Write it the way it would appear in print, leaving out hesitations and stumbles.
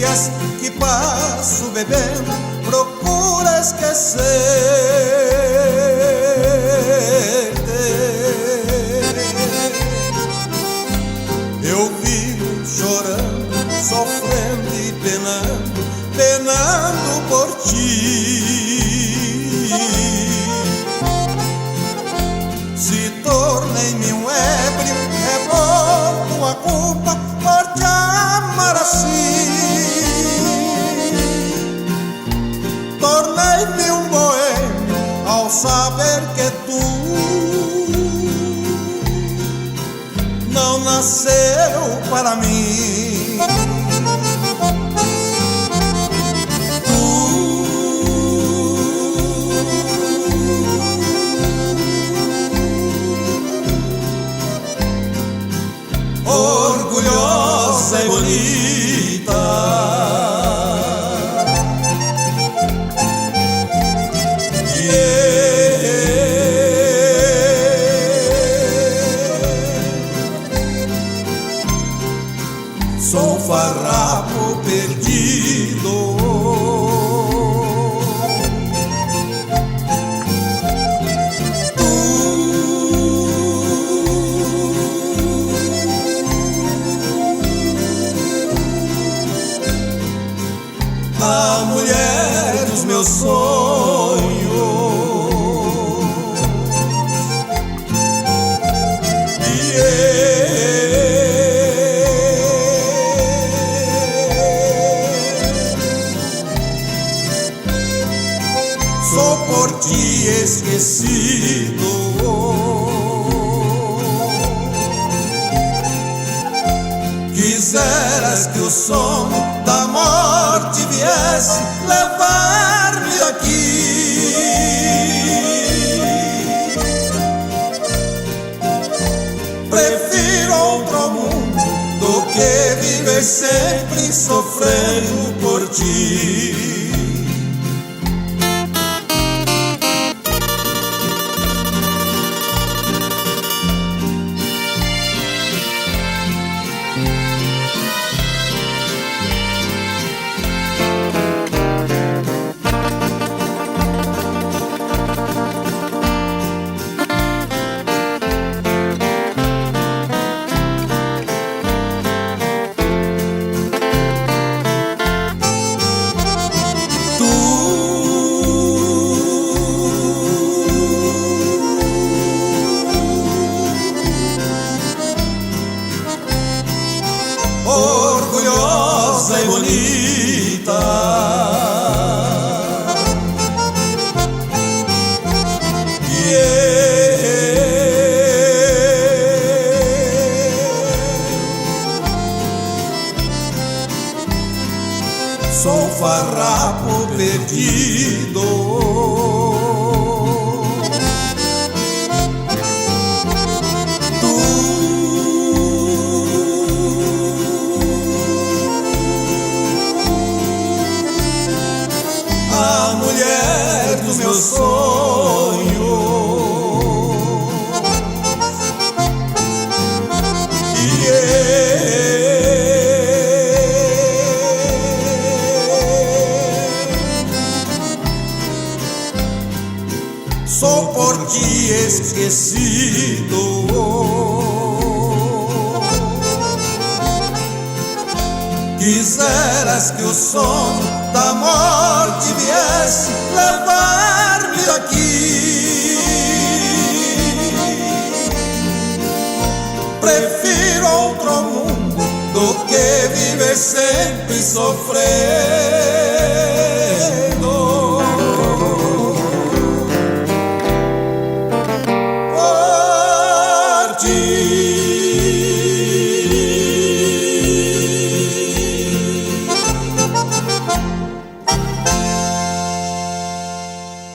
dias que passo bebendo, procura esquecer-te. Eu vivo chorando, sofrendo e penando, penando por ti. Se tornei-me um ébrio, é por tua culpa, por te amar assim. Tornei-me um boêmio ao saber que tu não nasceu para mim. Orgulhosa e bonita, sou um farrapo perdido. A mulher dos meus sonhos, sou por ti esquecido. Quiseras que o som da morte viesse levar-me daqui. Prefiro outro mundo do que viver sempre sofrendo por ti. Orgulhosa e bonita, sou um farrapo perdido. A mulher dos meus sonhos, sou por ti esquecido. Quiseras que o som da morte viesse levar-me daqui. Prefiro outro mundo do que viver sempre sofrendo